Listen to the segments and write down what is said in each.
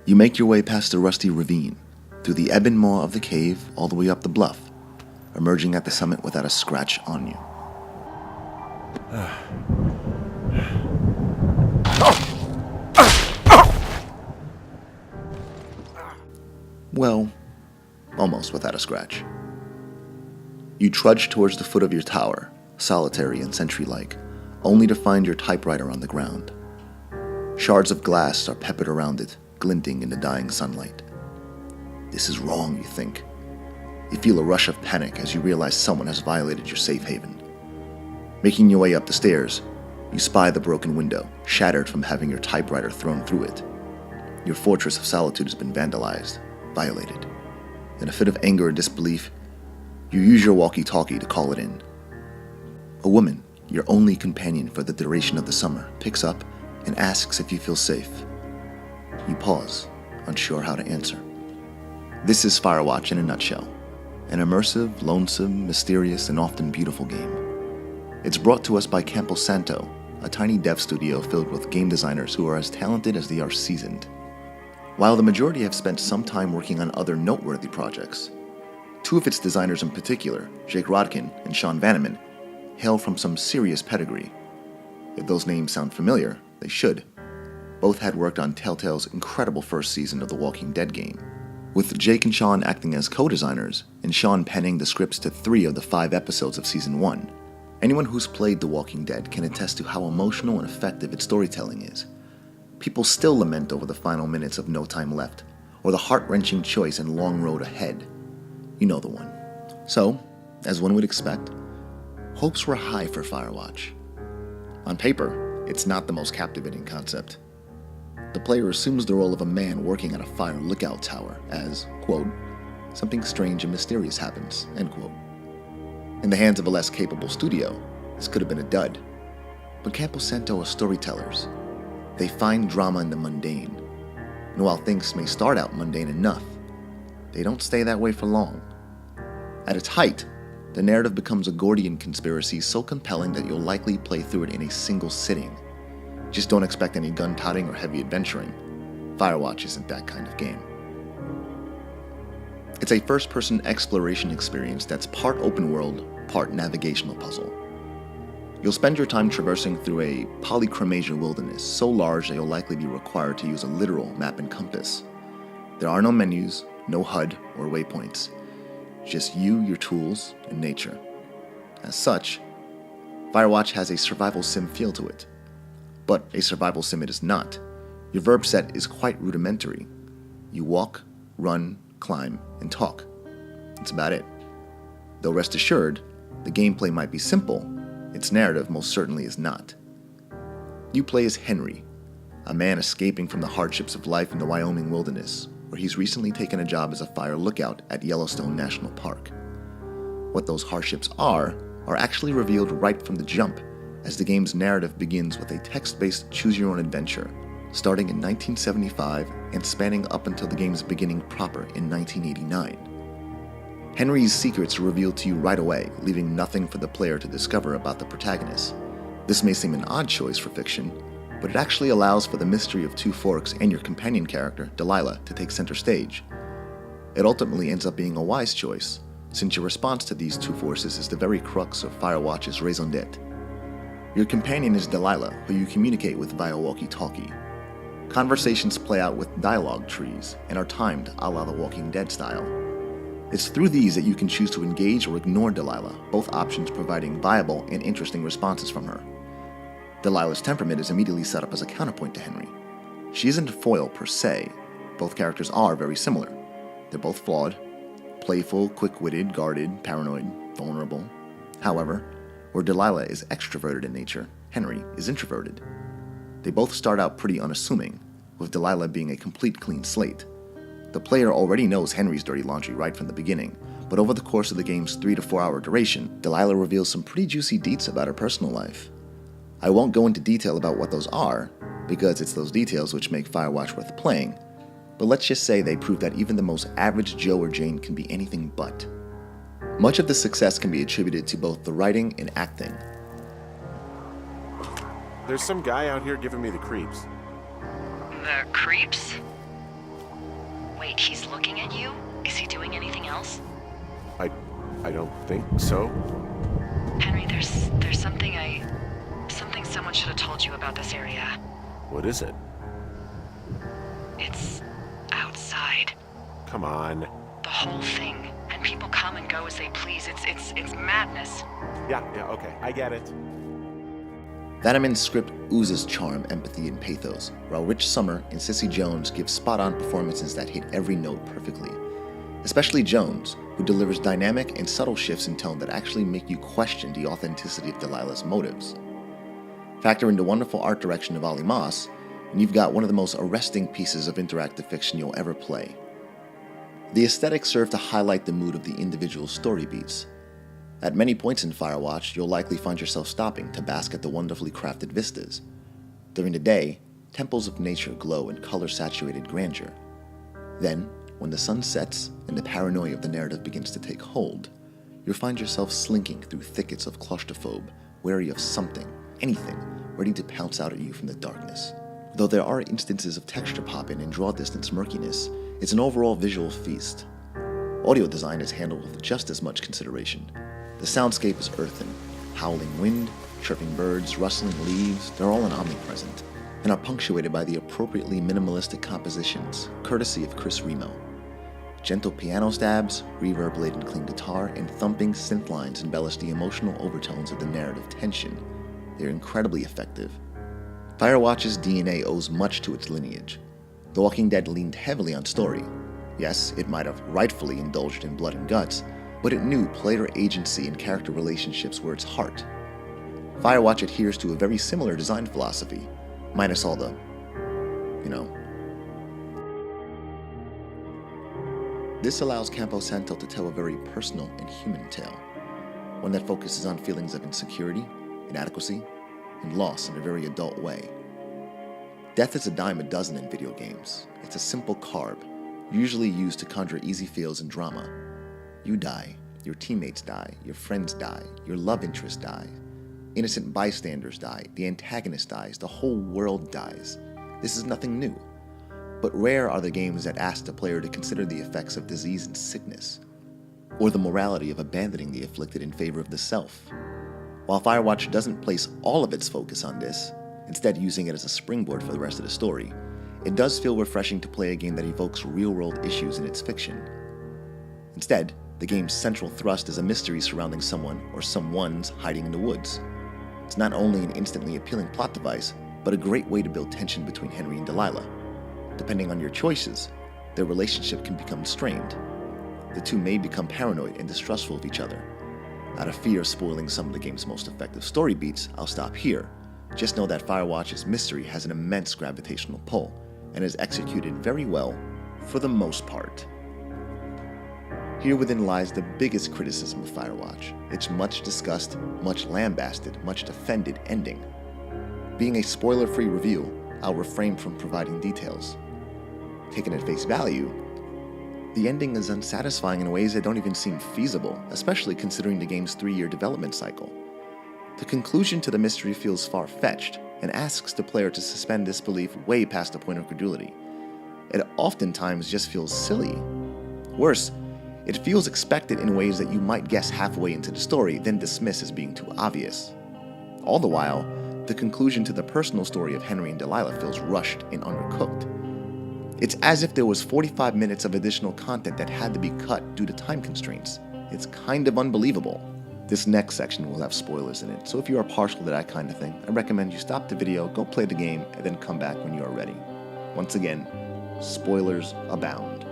You make your way past the rusty ravine, through the ebb and maw of the cave all the way up the bluff, emerging at the summit without a scratch on you. Well, almost without a scratch. You trudge towards the foot of your tower, solitary and sentry-like, only to find your typewriter on the ground. Shards of glass are peppered around it, glinting in the dying sunlight. This is wrong, you think. You feel a rush of panic as you realize someone has violated your safe haven. Making your way up the stairs, you spy the broken window, shattered from having your typewriter thrown through it. Your fortress of solitude has been vandalized, violated. In a fit of anger and disbelief, you use your walkie-talkie to call it in. A woman, your only companion for the duration of the summer, picks up and asks if you feel safe. You pause, unsure how to answer. This is Firewatch in a nutshell. An immersive, lonesome, mysterious, and often beautiful game. It's brought to us by Campo Santo, a tiny dev studio filled with game designers who are as talented as they are seasoned. While the majority have spent some time working on other noteworthy projects, two of its designers in particular, Jake Rodkin and Sean Vanneman, hail from some serious pedigree. If those names sound familiar, they should. Both had worked on Telltale's incredible first season of the Walking Dead game, with Jake and Sean acting as co-designers and Sean penning the scripts to 3 of the 5 episodes of Season 1. Anyone who's played The Walking Dead can attest to how emotional and effective its storytelling is. People still lament over the final minutes of No Time Left, or the heart-wrenching choice and long road ahead. You know the one. So, as one would expect, hopes were high for Firewatch. On paper, it's not the most captivating concept. The player assumes the role of a man working at a fire lookout tower as, quote, something strange and mysterious happens, end quote. In the hands of a less capable studio, this could have been a dud. But Campo Santo are storytellers. They find drama in the mundane. And while things may start out mundane enough, they don't stay that way for long. At its height, the narrative becomes a Gordian conspiracy so compelling that you'll likely play through it in a single sitting. Just don't expect any gun-totting or heavy adventuring. Firewatch isn't that kind of game. It's a first-person exploration experience that's part open-world, part navigational puzzle. You'll spend your time traversing through a polychromasia wilderness so large that you'll likely be required to use a literal map and compass. There are no menus, no HUD or waypoints. Just you, your tools, and nature. As such, Firewatch has a survival sim feel to it. But a survival sim it is not. Your verb set is quite rudimentary. You walk, run, climb, and talk. That's about it. Though rest assured, the gameplay might be simple, its narrative most certainly is not. You play as Henry, a man escaping from the hardships of life in the Wyoming wilderness, where he's recently taken a job as a fire lookout at Yellowstone National Park. What those hardships are actually revealed right from the jump, as the game's narrative begins with a text-based choose-your-own-adventure, starting in 1975 and spanning up until the game's beginning proper in 1989. Henry's secrets are revealed to you right away, leaving nothing for the player to discover about the protagonist. This may seem an odd choice for fiction, but it actually allows for the mystery of Two Forks and your companion character, Delilah, to take center stage. It ultimately ends up being a wise choice, since your response to these two forces is the very crux of Firewatch's raison d'etre. Your companion is Delilah, who you communicate with via walkie-talkie. Conversations play out with dialogue trees and are timed a la The Walking Dead style. It's through these that you can choose to engage or ignore Delilah, both options providing viable and interesting responses from her. Delilah's temperament is immediately set up as a counterpoint to Henry. She isn't a foil per se. Both characters are very similar. They're both flawed, playful, quick-witted, guarded, paranoid, vulnerable. However, where Delilah is extroverted in nature, Henry is introverted. They both start out pretty unassuming, with Delilah being a complete clean slate. The player already knows Henry's dirty laundry right from the beginning, but over the course of the game's 3 to 4 hour duration, Delilah reveals some pretty juicy deets about her personal life. I won't go into detail about what those are, because it's those details which make Firewatch worth playing, but let's just say they prove that even the most average Joe or Jane can be anything but. Much of the success can be attributed to both the writing and acting. There's some guy out here giving me the creeps. The creeps? Wait, he's looking at you? Is he doing anything else? I don't think so. Henry, there's something someone should have told you about this area. What is it? It's outside. Come on. The whole thing. And people come and go as they please. It's madness. Yeah, okay, I get it. Vanamin's script oozes charm, empathy, and pathos, while Rich Sommer and Cissy Jones give spot-on performances that hit every note perfectly. Especially Jones, who delivers dynamic and subtle shifts in tone that actually make you question the authenticity of Delilah's motives. Factor in the wonderful art direction of Ollie Moss, and you've got one of the most arresting pieces of interactive fiction you'll ever play. The aesthetics serve to highlight the mood of the individual story beats. At many points in Firewatch, you'll likely find yourself stopping to bask at the wonderfully crafted vistas. During the day, temples of nature glow in color-saturated grandeur. Then, when the sun sets and the paranoia of the narrative begins to take hold, you'll find yourself slinking through thickets of claustrophobe, wary of something, anything, ready to pounce out at you from the darkness. Though there are instances of texture pop-in and draw-distance murkiness, it's an overall visual feast. Audio design is handled with just as much consideration. The soundscape is earthen. Howling wind, chirping birds, rustling leaves, they're all omnipresent, and are punctuated by the appropriately minimalistic compositions, courtesy of Chris Remo. Gentle piano stabs, reverb-laden clean guitar, and thumping synth lines embellish the emotional overtones of the narrative tension. They're incredibly effective. Firewatch's DNA owes much to its lineage. The Walking Dead leaned heavily on story. Yes, it might have rightfully indulged in blood and guts, but it knew player agency and character relationships were its heart. Firewatch adheres to a very similar design philosophy, minus all the, This allows Campo Santo to tell a very personal and human tale, one that focuses on feelings of insecurity, inadequacy, and loss in a very adult way. Death is a dime a dozen in video games. It's a simple carb, usually used to conjure easy feels and drama. You die, your teammates die, your friends die, your love interest dies, innocent bystanders die, the antagonist dies, the whole world dies. This is nothing new. But rare are the games that ask the player to consider the effects of disease and sickness, or the morality of abandoning the afflicted in favor of the self. While Firewatch doesn't place all of its focus on this, instead using it as a springboard for the rest of the story, it does feel refreshing to play a game that evokes real-world issues in its fiction. Instead, the game's central thrust is a mystery surrounding someone or someones hiding in the woods. It's not only an instantly appealing plot device, but a great way to build tension between Henry and Delilah. Depending on your choices, their relationship can become strained. The two may become paranoid and distrustful of each other. Out of fear of spoiling some of the game's most effective story beats, I'll stop here. Just know that Firewatch's mystery has an immense gravitational pull, and is executed very well, for the most part. Here within lies the biggest criticism of Firewatch, its much discussed, much lambasted, much defended ending. Being a spoiler-free review, I'll refrain from providing details. Taken at face value, the ending is unsatisfying in ways that don't even seem feasible, especially considering the game's 3-year development cycle. The conclusion to the mystery feels far-fetched, and asks the player to suspend disbelief way past the point of credulity. It oftentimes just feels silly. Worse, it feels expected in ways that you might guess halfway into the story, then dismiss as being too obvious. All the while, the conclusion to the personal story of Henry and Delilah feels rushed and undercooked. It's as if there was 45 minutes of additional content that had to be cut due to time constraints. It's kind of unbelievable. This next section will have spoilers in it, so if you are partial to that kind of thing, I recommend you stop the video, go play the game, and then come back when you are ready. Once again, spoilers abound.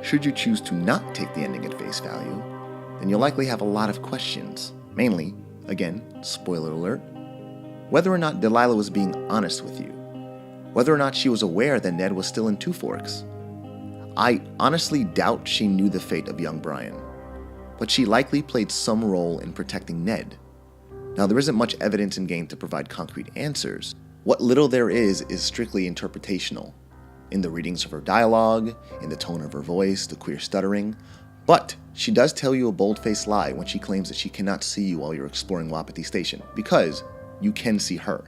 Should you choose to not take the ending at face value, then you'll likely have a lot of questions. Mainly, again, spoiler alert, whether or not Delilah was being honest with you. Whether or not she was aware that Ned was still in Two Forks. I honestly doubt she knew the fate of young Brian, but she likely played some role in protecting Ned. Now, there isn't much evidence in game to provide concrete answers. What little there is strictly interpretational, in the readings of her dialogue, in the tone of her voice, the queer stuttering, but she does tell you a bold-faced lie when she claims that she cannot see you while you're exploring Wapiti Station, because you can see her.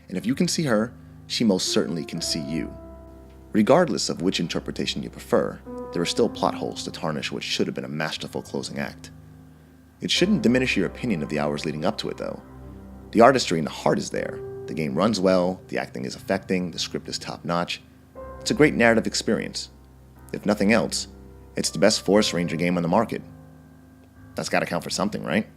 And if you can see her, she most certainly can see you. Regardless of which interpretation you prefer, there are still plot holes to tarnish what should have been a masterful closing act. It shouldn't diminish your opinion of the hours leading up to it, though. The artistry and the heart is there. The game runs well, the acting is affecting, the script is top-notch. It's a great narrative experience. If nothing else, it's the best Forest Ranger game on the market. That's gotta count for something, right?